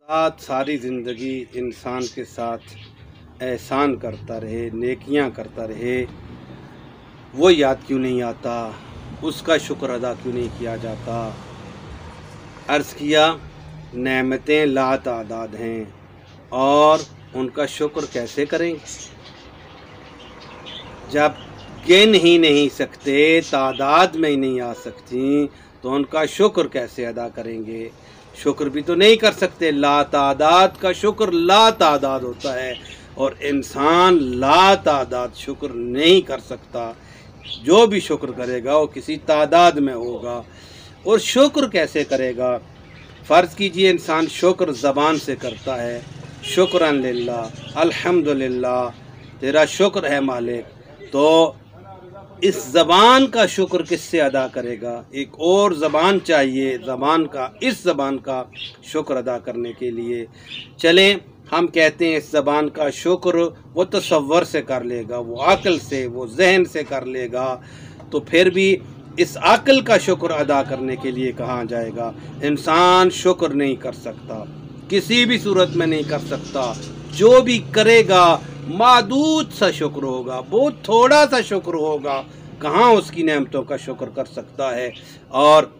आज सारी ज़िंदगी इंसान के साथ एहसान करता रहे, नेकियां करता रहे, वो याद क्यों नहीं आता, उसका शुक्र अदा क्यों नहीं किया जाता। अर्ज़ किया नेमतें लातादाद हैं और उनका शुक्र कैसे करेंगे जब गिन ही नहीं सकते, तादाद में ही नहीं आ सकती, तो उनका शुक्र कैसे अदा करेंगे। शुक्र भी तो नहीं कर सकते। लातादाद का शुक्र लातादाद होता है और इंसान लातादाद शुक्र नहीं कर सकता। जो भी शुक्र करेगा वो किसी तादाद में होगा। और शुक्र कैसे करेगा। फ़र्ज़ कीजिए इंसान शुक्र ज़बान से करता है, शुक्रन लिल्लाह, अल्हम्दुलिल्लाह, तेरा शुक्र है मालिक, तो इस ज़बान का शुक्र किससे अदा करेगा। एक और ज़बान चाहिए ज़बान का, इस ज़बान का शुक्र अदा करने के लिए। चलें हम कहते हैं इस ज़बान का शुक्र वो तसव्वुर से कर लेगा, वो अक़ल से, वो जहन से कर लेगा, तो फिर भी इस अक़ल का शुक्र अदा करने के लिए कहाँ जाएगा। इंसान शुक्र नहीं कर सकता, किसी भी सूरत में नहीं कर सकता। जो भी करेगा मादूद सा शुक्र होगा, बहुत थोड़ा सा शुक्र होगा, कहाँ उसकी नेमतों का शुक्र कर सकता है। और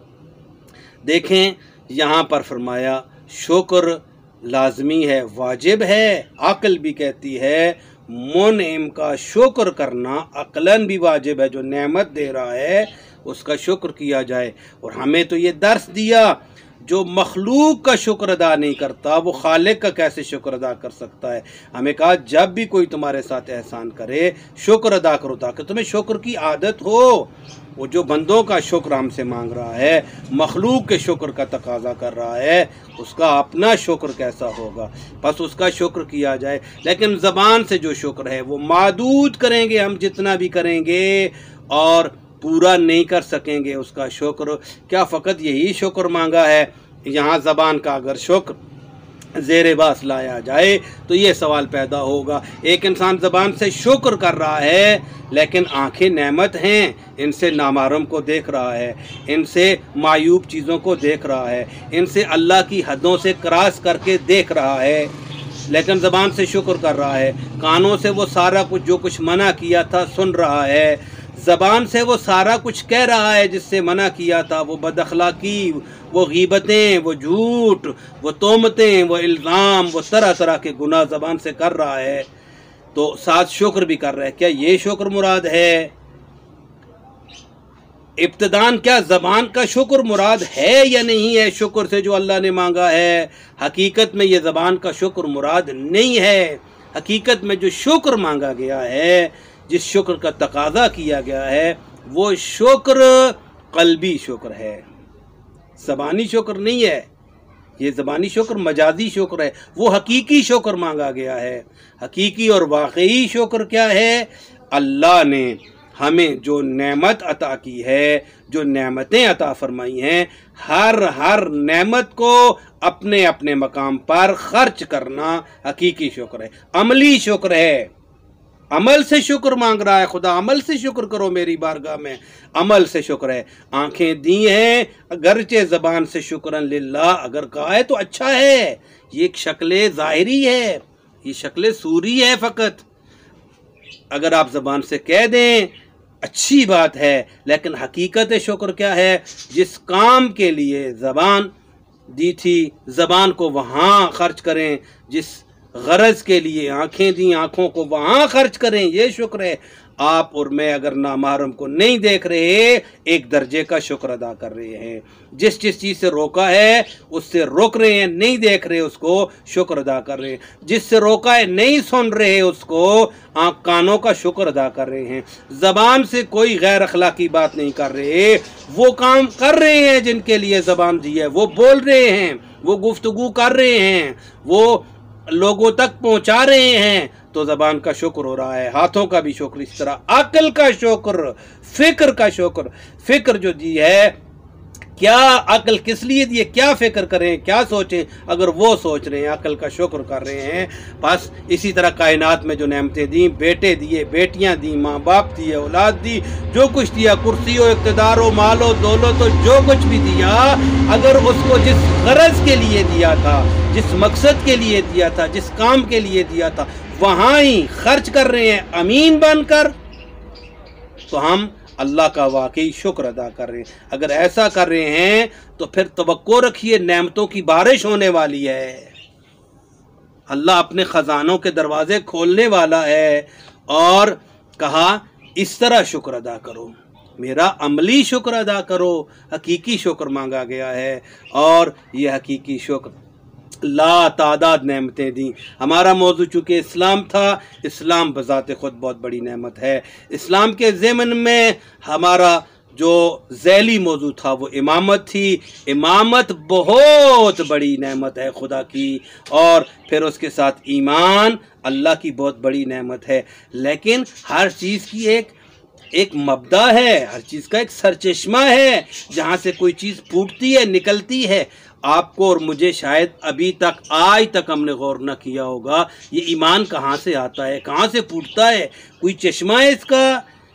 देखें यहाँ पर फरमाया शुक्र लाजमी है, वाजिब है। अक़ल भी कहती है मुनइम का शुक्र करना अक़लन भी वाजिब है। जो नेमत दे रहा है उसका शुक्र किया जाए। और हमें तो ये दर्स दिया जो मखलूक का शुक्र अदा नहीं करता वो खालिक का कैसे शुक्र अदा कर सकता है। हमें कहा जब भी कोई तुम्हारे साथ एहसान करे शुक्र अदा करो ताकि तुम्हें शुक्र की आदत हो। वो जो बंदों का शुक्र हमसे मांग रहा है, मखलूक के शुक्र का तकाजा कर रहा है, उसका अपना शुक्र कैसा होगा। बस उसका शुक्र किया जाए। लेकिन ज़बान से जो शुक्र है वो मादूद करेंगे हम, जितना भी करेंगे और पूरा नहीं कर सकेंगे उसका शुक्र। क्या फ़कत यही शुक्र मांगा है। यहाँ ज़बान का अगर शुक्र ज़ेरे बास लाया जाए तो ये सवाल पैदा होगा, एक इंसान ज़बान से शुक्र कर रहा है लेकिन आंखें नेमत हैं, इनसे नामारम को देख रहा है, इनसे मायूब चीज़ों को देख रहा है, इनसे अल्लाह की हदों से क्रॉस करके देख रहा है, लेकिन ज़बान से शुक्र कर रहा है। कानों से वो सारा कुछ जो कुछ मना किया था सुन रहा है, ज़बान से वो सारा कुछ कह रहा है जिससे मना किया था, वो बदअखलाकी, वो गीबतें, वो झूठ, वो तोहमतें, वो इल्ज़ाम, वो तरह तरह के गुनाह ज़बान से कर रहा है, तो साथ शुक्र भी कर रहा है। क्या ये शुक्र मुराद है। इब्तिदान क्या ज़बान का शुक्र मुराद है या नहीं है शुक्र से जो अल्लाह ने मांगा है। हकीकत में ये ज़बान का शुक्र मुराद नहीं है। हकीकत में जो शुक्र मांगा गया है, जिस शुक्र का तकाजा किया गया है, वो शुक्र क़ल्बी शुक्र है, ज़बानी शुक्र नहीं है। ये ज़बानी शुक्र मजाजी शुक्र है। वो हकीकी शुक्र मांगा गया है। हकीकी और वाकई शुक्र क्या है। अल्लाह ने हमें जो नेमत अता की है, जो नेमतें अता फरमाई हैं, हर नेमत को अपने अपने मकाम पर खर्च करना हकीकी शुक्र है, अमली शुक्र है। अमल से शुक्र मांग रहा है खुदा, अमल से शुक्र करो मेरी बारगाह में, अमल से शुक्र है। आंखें दी हैं अगरचे ज़बान से शुक्रन लिल्लाह अगर कहा है तो अच्छा है। ये एक शक्ल ज़ाहिरी है, ये शक्ल सूरी है फ़कत। अगर आप ज़बान से कह दें अच्छी बात है, लेकिन हकीकत शुक्र क्या है। जिस काम के लिए ज़बान दी थी, ज़बान को वहाँ खर्च करें, जिस गरज के लिए आंखें दी, आंखों को वहाँ खर्च करें, ये शुक्र है। आप और मैं अगर नामहरम को नहीं देख रहे, एक दर्जे का शुक्र अदा कर रहे हैं। जिस जिस चीज़ से रोका है उससे रोक रहे हैं, नहीं देख रहे उसको शुक्र अदा कर रहे हैं। जिससे रोका है नहीं सुन रहे उसको आँख कानों का शुक्र अदा कर रहे हैं। ज़बान से कोई गैर अखलाकी बात नहीं कर रहे, वो काम कर रहे हैं जिनके लिए ज़बान दी है, वो बोल रहे हैं, वो गुफ्तगू कर रहे हैं, वो लोगों तक पहुंचा रहे हैं, तो ज़बान का शुक्र हो रहा है। हाथों का भी शुक्र इस तरह, अक्ल का शुक्र, फ़िक्र का शुक्र। फ़िक्र जो दी है क्या अक्ल किस लिए दिए, क्या फिक्र करें, क्या सोचें, अगर वो सोच रहे हैं, अक्ल का शुक्र कर रहे हैं। बस इसी तरह कायनात में जो नेमतें दी, बेटे दिए, बेटियां दी, माँ बाप दिए, औलाद दी, जो कुछ दिया, कुर्सी हो, इक़्तिदार हो, माल हो, दौलत हो, जो कुछ भी दिया, अगर उसको जिस गरज के लिए दिया था, जिस मकसद के लिए दिया था, जिस काम के लिए दिया था, वहाँ ही खर्च कर रहे हैं अमीन बनकर, तो हम अल्लाह का वाकई शुक्र अदा कर रहे हैं। अगर ऐसा कर रहे हैं तो फिर तवक्को रखिए, नेमतों की बारिश होने वाली है। अल्लाह अपने ख़जानों के दरवाजे खोलने वाला है। और कहा इस तरह शुक्र अदा करो, मेरा अमली शुक्र अदा करो, हकीकी शुक्र मांगा गया है। और यह हकीकी शुक्र ला तादाद नेमतें दी। हमारा मौजू चूँकि इस्लाम था, इस्लाम बज़ाते ख़ुद बहुत बड़ी नेमत है। इस्लाम के ज़िमन में हमारा जो ज़ैली मौजू था वो इमामत थी। इमामत बहुत बड़ी नेमत है खुदा की, और फिर उसके साथ ईमान अल्लाह की बहुत बड़ी नेमत है। लेकिन हर चीज़ की एक मबदा है, हर चीज़ का एक सरचश्मा है जहाँ से कोई चीज़ फूटती है, निकलती है। आपको और मुझे शायद अभी तक, आज तक हमने गौर न किया होगा ये ईमान कहाँ से आता है, कहाँ से फूटता है, कोई चश्मा है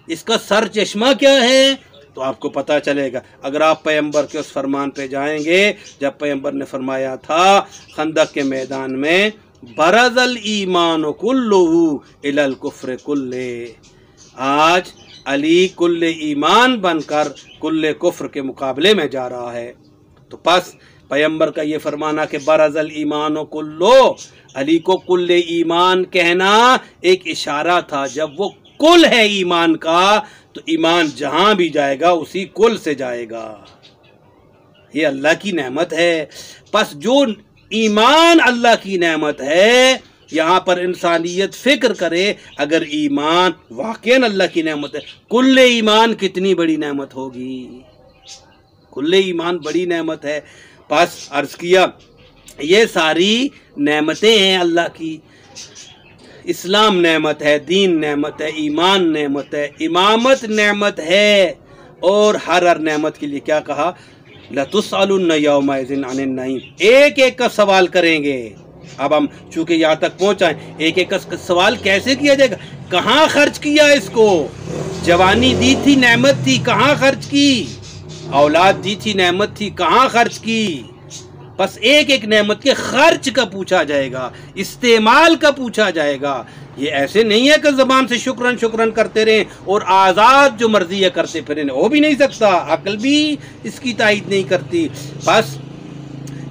इसका सर चश्मा क्या है, तो आपको पता चलेगा। अगर आप पैगंबर के उस फरमान पे जाएंगे जब पैगंबर ने फरमाया था खंदक के मैदान में, बरज़ल ईमान कुल्लुहु इलल कुफ्र कुल्ले, आज अली कुल्ले ईमान बनकर कुल्ले कुफ्र के मुकाबले में जा रहा है। तो बस पैगंबर का ये फरमाना कि बरज़ल ईमान कुल्लो, अली को कुल्ले ईमान कहना एक इशारा था। जब वो कुल है ईमान का, तो ईमान जहां भी जाएगा उसी कुल से जाएगा। ये अल्लाह की नेमत है। बस जो ईमान अल्लाह की नेमत है, यहाँ पर इंसानियत फिक्र करे, अगर ईमान वाकई अल्लाह की नेमत है, कुल्ले ईमान कितनी बड़ी नेमत होगी। कुल्ले ईमान बड़ी नेमत है। बस अर्ज किया ये सारी नेमतें हैं अल्लाह की। इस्लाम नेमत है, दीन नेमत है, ईमान नेमत है, इमामत नेमत है। और हर नेमत के लिए क्या कहा, लतुसअलुन्न यौमइज़िन अनिन नईम, एक एक का सवाल करेंगे। अब हम चूंकि यहाँ तक पहुँचाएं, एक एक का सवाल कैसे किया जाएगा, कहाँ खर्च किया इसको, जवानी दी थी नेमत थी, कहाँ खर्च की, औलाद दी थी नेमत थी, कहाँ खर्च की। बस एक एक नेमत के खर्च का पूछा जाएगा, इस्तेमाल का पूछा जाएगा। ये ऐसे नहीं है कि ज़बान से शुक्रन शुक्रन करते रहें और आज़ाद जो मर्जी है करते फिरें, वो भी नहीं सकता, अक्ल भी इसकी तायद नहीं करती। बस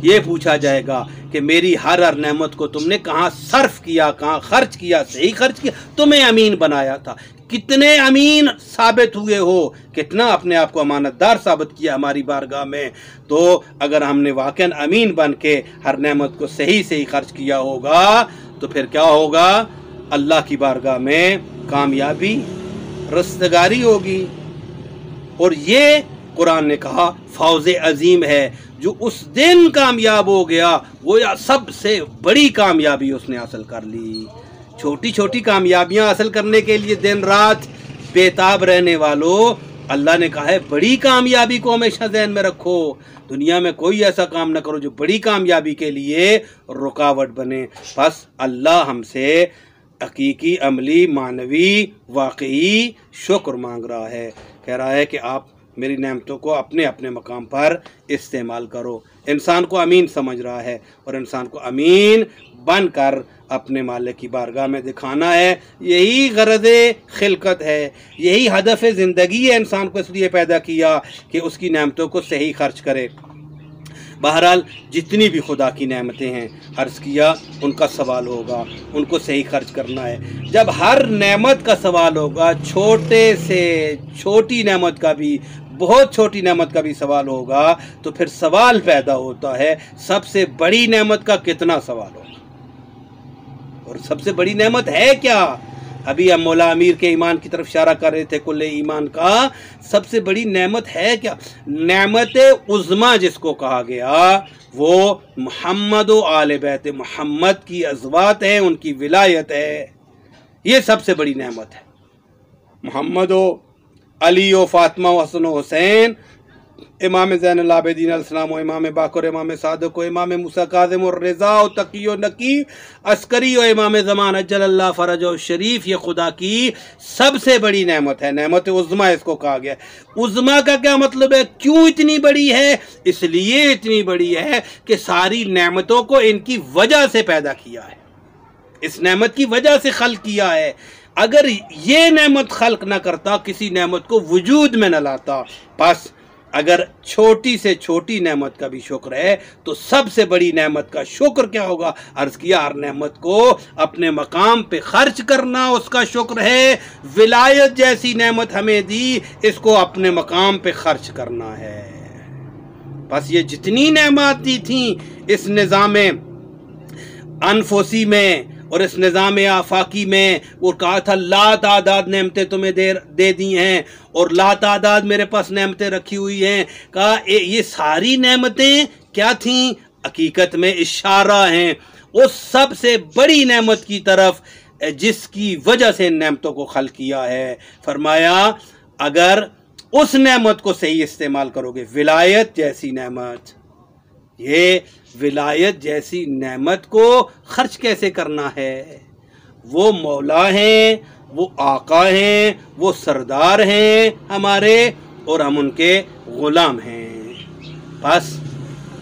ये पूछा जाएगा कि मेरी हर नेमत को तुमने कहाँ सर्फ किया, कहाँ खर्च किया, सही खर्च किया, तुम्हें अमीन बनाया था, कितने अमीन साबित हुए हो, कितना अपने आप को अमानतदार साबित किया हमारी बारगाह में। तो अगर हमने वाकई अमीन बन के हर नेमत को सही सही खर्च किया होगा, तो फिर क्या होगा, अल्लाह की बारगाह में कामयाबी, रस्तगारी होगी। और ये कुरान ने कहा फौज़े अजीम है, जो उस दिन कामयाब हो गया वो या सबसे बड़ी कामयाबी उसने हासिल कर ली। छोटी छोटी कामयाबियां हासिल करने के लिए दिन रात बेताब रहने वालों, अल्लाह ने कहा है बड़ी कामयाबी को हमेशा ज़हन में रखो। दुनिया में कोई ऐसा काम ना करो जो बड़ी कामयाबी के लिए रुकावट बने। बस अल्लाह हमसे हकीकी, अमली, मानवी, वाकई शुक्र मांग रहा है। कह रहा है कि आप मेरी नेमतों को अपने अपने मकाम पर इस्तेमाल करो। इंसान को अमीन समझ रहा है और इंसान को अमीन बनकर अपने मालिक की बारगाह में दिखाना है। यही गरज़े खिलकत है, यही हदफ़ ज़िंदगी है। इंसान को इसलिए पैदा किया कि उसकी नेमतों को सही खर्च करे। बहरहाल जितनी भी खुदा की नेमतें हैं, अर्ज़ किया उनका सवाल होगा, उनको सही खर्च करना है। जब हर नेमत का सवाल होगा, छोटे से छोटी नेमत का भी, बहुत छोटी नेमत का भी सवाल होगा, तो फिर सवाल पैदा होता है सबसे बड़ी नेमत का कितना सवाल होगा, और सबसे बड़ी नेमत है क्या। अभी हम मौला अमीर के ईमान की तरफ इशारा कर रहे थे, कुल्ले ईमान का सबसे बड़ी नेमत है क्या। नेमत उज़्मा जिसको कहा गया वो मोहम्मद व आले बैत मोहम्मद की अज़वात है, उनकी विलायत है, ये सबसे बड़ी नेमत है। मोहम्मद व अली व फातिमा व हसन व हुसैन इमाम ज़ैनुल आबिदीन अलैहिस्सलाम, इमाम बाकर, इमाम सादिक, इमाम मूसा काज़िम और रज़ा, तकी और नकी, अस्करी और इमाम ज़मान अज्जलल्लाह फ़रजहु शरीफ, ये खुदा की सबसे बड़ी नेमत है। नेमत उज़्मा इसको कहा गया। उज़्मा का क्या मतलब है? क्यों इतनी बड़ी है? इसलिए इतनी बड़ी है कि सारी नेमतों को इनकी वजह से पैदा किया है, इस नेमत की वजह से खल्क किया है। अगर ये नेमत खल्क ना करता, किसी नेमत को वजूद में न लाता, बस अगर छोटी से छोटी नेमत का भी शुक्र है तो सबसे बड़ी नेमत का शुक्र क्या होगा? अर्ज किया, हर नेमत को अपने मकाम पे खर्च करना उसका शुक्र है। विलायत जैसी नेमत हमें दी, इसको अपने मकाम पे खर्च करना है। बस ये जितनी नेमत दी थी इस निज़ाम अनफोसी में और इस निज़ाम आफाकी में, वो कहा था ला तादाद नेमतें तुम्हें दे दी हैं और ला तादाद मेरे पास नेमतें रखी हुई हैं। कहा ये सारी नेमतें क्या थीं? हकीकत में इशारा हैं उस सबसे बड़ी नेमत की तरफ जिसकी वजह से इन नेमतों को खल्क किया है। फरमाया अगर उस नेमत को सही इस्तेमाल करोगे, विलायत जैसी नेमत, ये विलायत जैसी नेमत को खर्च कैसे करना है? वो मौला हैं, वो आका हैं, वो सरदार हैं हमारे और हम उनके गुलाम हैं। बस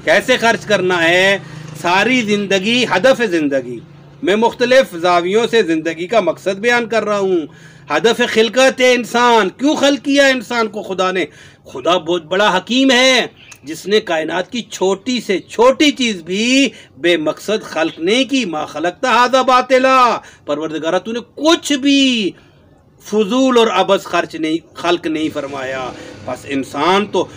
कैसे खर्च करना है? सारी ज़िंदगी, हदफ ज़िंदगी, मैं मुख्तलिफ ज़ावियों से ज़िंदगी का मकसद बयान कर रहा हूँ। हदफ खिलकत है इंसान, क्यों खल्क किया इंसान को खुदा ने? खुदा बहुत बड़ा हकीम है जिसने कायनात की छोटी से छोटी चीज़ भी बेमकसद खल्क नहीं की। मा खलकता हाज़ा बातिला, परवरदिगारा तूने कुछ भी फजूल और अबस खल्क नहीं फरमाया। बस इंसान तो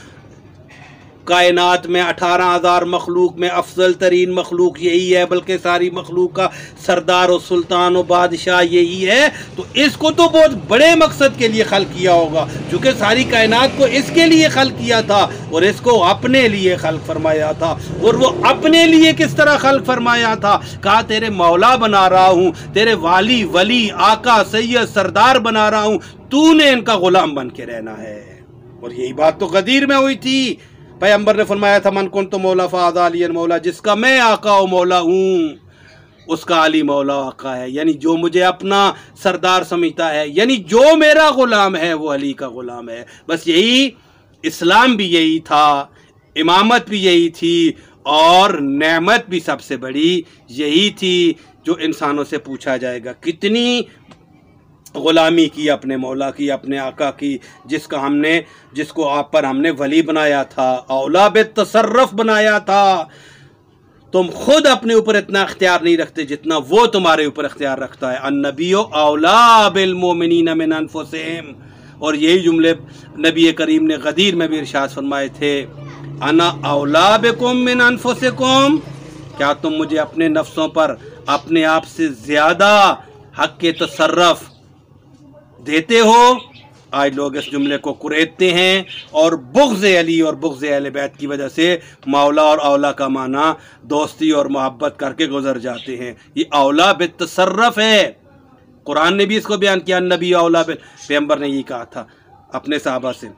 कायनात में 18,000 मखलूक में अफजल तरीन मखलूक यही है, बल्कि सारी मखलूक का सरदार और सुल्तान और बादशाह यही है। तो इसको तो बहुत बड़े मकसद के लिए खल्क किया होगा, चूँकि सारी कायनात को इसके लिए खल्क किया था और इसको अपने लिए खल्क फरमाया था। और वो अपने लिए किस तरह खल्क फरमाया था? कहा तेरे मौला बना रहा हूँ, तेरे वाली, वली, आका, सैयद, सरदार बना रहा हूँ, तूने इनका गुलाम बन के रहना है। और यही बात तो गदीर में हुई थी। पैगंबर ने फरमाया था मन कुन तो मौला फ़ाज़ा अली मौला, जिसका मैं आका और मौला हूँ उसका अली मौला आका है। यानी जो मुझे अपना सरदार समझता है, यानी जो मेरा गुलाम है वो अली का गुलाम है। बस यही इस्लाम भी यही था, इमामत भी यही थी और नेमत भी सबसे बड़ी यही थी जो इंसानों से पूछा जाएगा। कितनी ग़ुलामी की अपने मौला की, अपने आका की, जिसको आप पर हमने वली बनाया था, औला बेतसर्रफ बनाया था। तुम खुद अपने ऊपर इतना इख्तियार नहीं रखते जितना वो तुम्हारे ऊपर इख्तियार रखता है। अन्नबियो औला बिल मोमिनीन मिन अनफुसिहिम, और यही जुमले नबी करीम ने गदीर में भी इरशाद फरमाए थे, अना औला बिकुम मिन अनफुसिकुम, क्या तुम मुझे अपने नफ्सों पर अपने आप से ज़्यादा हक़ के तसर्रफ देते हो? आज लोग इस जुमले को कुरेदते हैं और बुग़्ज़ अली और बुग़्ज़ अहले बैत की वजह से मौला और औला का माना दोस्ती और मोहब्बत करके गुजर जाते हैं। ये औला बितसर्रफ है। कुरान ने भी इसको बयान किया, नबी औला बिल, पैगंबर ने यही कहा था अपने साहबा से,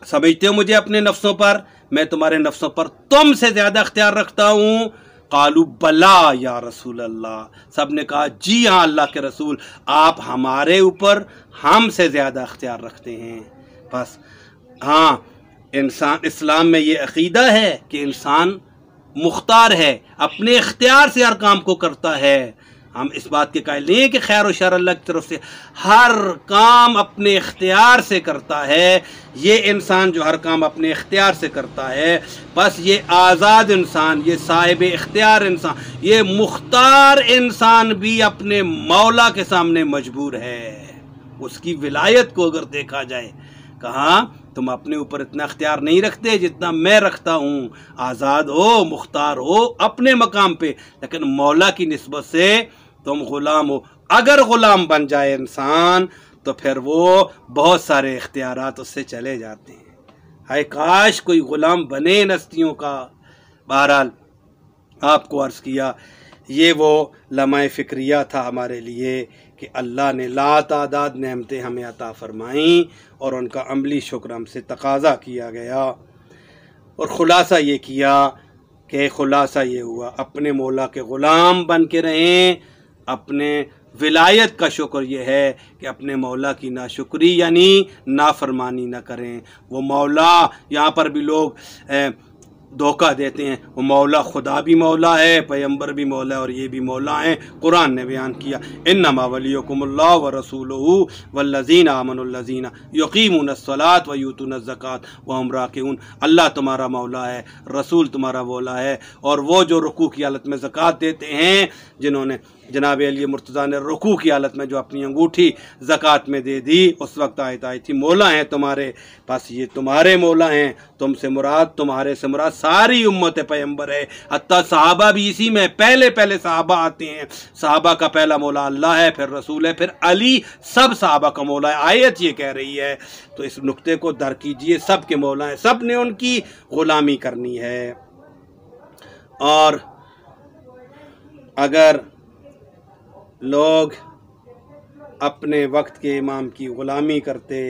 समझते हो मुझे अपने नफ्सों पर, मैं तुम्हारे नफ्सों पर तुमसे ज़्यादा अख्तियार रखता हूँ? कालू बला या रसूल अल्लाह, सब ने कहा जी हाँ अल्लाह के रसूल, आप हमारे ऊपर हमसे ज़्यादा अख्तियार रखते हैं। बस हाँ, इंसान, इस्लाम में ये अक़ीदा है कि इंसान मुख्तार है, अपने इख्तियार से हर काम को करता है। हम इस बात के कायल नहीं है कि खैर और शर अल्लाह की तरफ से, हर काम अपने इख्तियार से करता है। ये इंसान जो हर काम अपने इख्तियार से करता है, बस ये आज़ाद इंसान, ये साहिब इख्तियार इंसान, ये मुख्तार इंसान भी अपने मौला के सामने मजबूर है। उसकी विलायत को अगर देखा जाए, कहा तुम अपने ऊपर इतना इख्तियार नहीं रखते जितना मैं रखता हूँ, आज़ाद हो, मुख्तार हो अपने मकाम पे, लेकिन मौला की निस्बत से तुम ग़ुलाम हो। अगर ग़ुलाम बन जाए इंसान तो फिर वो बहुत सारे इख्तियारात उससे चले जाते हैं। हाय काश कोई ग़ुलाम बने इन हस्तियों का। बहरहाल आपको अर्ज़ किया, ये वो लम्हा फ़िक्रिया था हमारे लिए कि अल्लाह ने लातादाद नेमतें हमें अता फ़रमाईं और उनका अमली शुक्र हमसे तकाज़ा किया गया। और ख़ुलासा ये किया कि ख़ुलासा ये हुआ अपने मौला के ग़ुलाम बन के रहें। अपने विलायत का शुक्र ये है कि अपने मौला की नाशुक्री यानी नाफरमानी ना करें। वो मौला, यहाँ पर भी लोग धोखा देते हैं, वो मौला खुदा भी मौला है, पैगंबर भी मौला है और ये भी मौला हैं। कुरान ने बयान किया इन्नमा वलियुकुमुल्लाहु व रसूलुहु वल्लज़ीना आमनुल्लज़ीना युक़ीमुनस्सलात व यूतूनज़्ज़कात व हुम राकिऊन। अल्लाह तुम्हारा मौला है, रसूल तुम्हारा मौला है और वो जो रुकू की हालत में ज़कात देते हैं, जिन्होंने जनाब अली मुर्तज़ा ने रुकू की हालत में जो अपनी अंगूठी ज़कात में दे दी, उस वक्त आयत आई थी मौला हैं तुम्हारे पास, ये तुम्हारे मौला हैं। तुमसे मुराद, तुम्हारे से मुराद सारी उम्मत पैगंबर है। हत्ता सहाबा भी इसी में पहले पहले सहाबा आते हैं। सहाबा का पहला मौला अल्लाह है, फिर रसूल है, फिर अली, सब सहाबा का मौला है। आयत ये कह रही है, तो इस नुक्ते को दर कीजिए, सब के मौला हैं, सब ने उनकी ग़ुलामी करनी है। और अगर लोग अपने वक्त के इमाम की ग़ुलामी करते,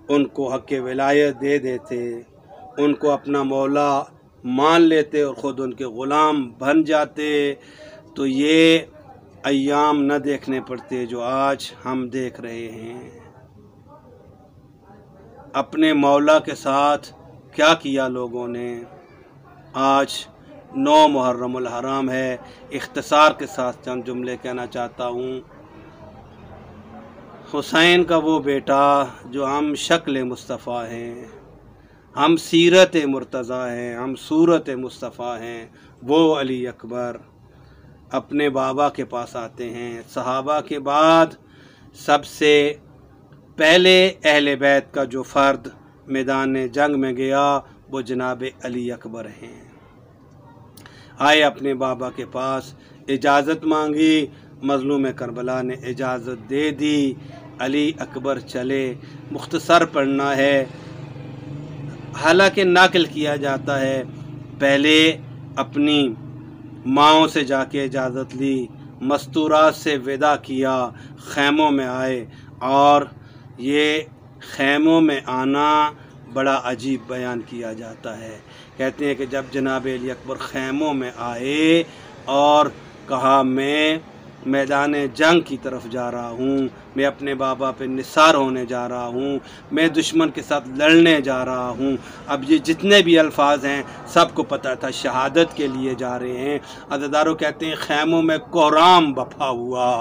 उनको हक़ विलायत दे देते, उनको अपना मौला मान लेते और ख़ुद उनके ग़ुलाम बन जाते, तो ये अय्याम न देखने पड़ते जो आज हम देख रहे हैं। अपने मौला के साथ क्या किया लोगों ने। आज 9 मुहर्रमुल हराम है। इख्तिसार के साथ चंद जुमले कहना चाहता हूँ। हुसैन का वो बेटा जो हम शक्ल मुस्तफ़ा हैं, हम सीरत मुर्तज़ा हैं, हम सूरत मुस्तफ़ा हैं, वो अली अकबर अपने बाबा के पास आते हैं। सहाबा के बाद सबसे पहले अहले बैत का जो फ़र्द मैदान जंग में गया वो जनाब अली अकबर हैं। आए अपने बाबा के पास, इजाज़त मांगी, मज़लूम करबला ने इजाज़त दे दी, अली अकबर चले। मुख्तसर पढ़ना है, हालांकि नाकिल किया जाता है, पहले अपनी माँओं से जाके इजाज़त ली, मस्तूरात से विदा किया, खैमों में आए। और ये खैमों में आना बड़ा अजीब बयान किया जाता है। कहते हैं कि जब जनाब अली अकबर खैमों में आए और कहा मैं मैदान जंग की तरफ जा रहा हूँ, मैं अपने बाबा पे निसार होने जा रहा हूँ, मैं दुश्मन के साथ लड़ने जा रहा हूँ। अब ये जितने भी अल्फाज हैं सबको पता था शहादत के लिए जा रहे हैं। अज़ादारों कहते हैं खैमों में कोहराम बफा हुआ,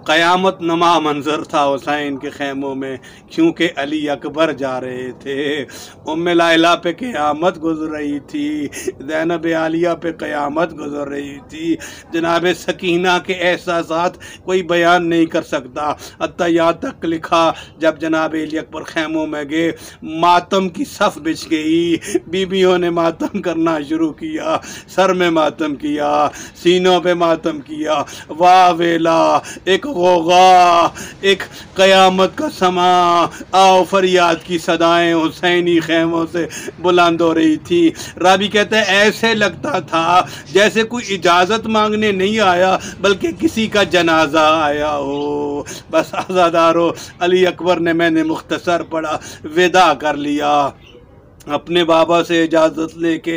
क़यामत नमा मंजर था हुसैन के खैमों में, क्योंकि अली अकबर जा रहे थे। उम्मे लाइला पे क़यामत गुजर रही थी, ज़ैनब आलिया पे क़यामत गुजर रही थी। जनाब सकीना के एहसासात कोई बयान नहीं कर सकता। हत्ता यहाँ तक लिखा जब जनाब अली अकबर खैमों में गए, मातम की सफ़ बिछ गई, बीबियों ने मातम करना शुरू किया, सर में मातम किया, सीनों पे मातम किया। वाह वेला, एक गोगा, एक क़यामत का समा, आओ फरियाद की सदाएं हुसैनी खैमों से बुलंद हो रही थी। रावी कहते हैं ऐसे लगता था जैसे कोई इजाज़त मांगने नहीं आया बल्कि किसी का जनाजा आया हो। बस आज़ादारो, अली अकबर ने, मैंने मुख्तसर पढ़ा, विदा कर लिया, अपने बाबा से इजाज़त लेके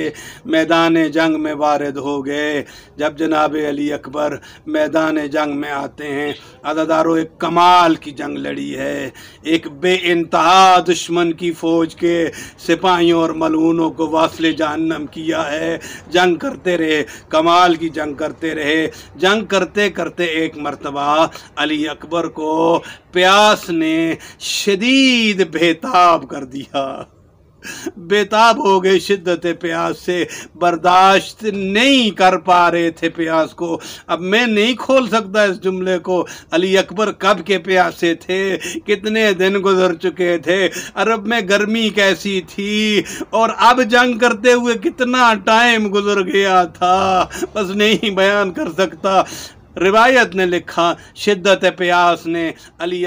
मैदान जंग में वारिद हो गए। जब जनाब अली अकबर मैदान जंग में आते हैं, अज़ादारों एक कमाल की जंग लड़ी है। एक बेइंतहा दुश्मन की फ़ौज के सिपाहियों और मलऊनों को वास्ले जहन्नम किया है। जंग करते रहे, कमाल की जंग करते रहे। जंग करते करते एक मर्तबा अली अकबर को प्यास ने शदीद बेताब कर दिया, बेताब हो गए, शिद्दत प्यास से बर्दाश्त नहीं कर पा रहे थे प्यास को। अब मैं नहीं खोल सकता इस जुमले को, अली अकबर कब के प्यासे थे, कितने दिन गुजर चुके थे, अरब में गर्मी कैसी थी और अब जंग करते हुए कितना टाइम गुजर गया था, बस नहीं बयान कर सकता। रिवायत ने लिखा शिद्दत प्यास ने अली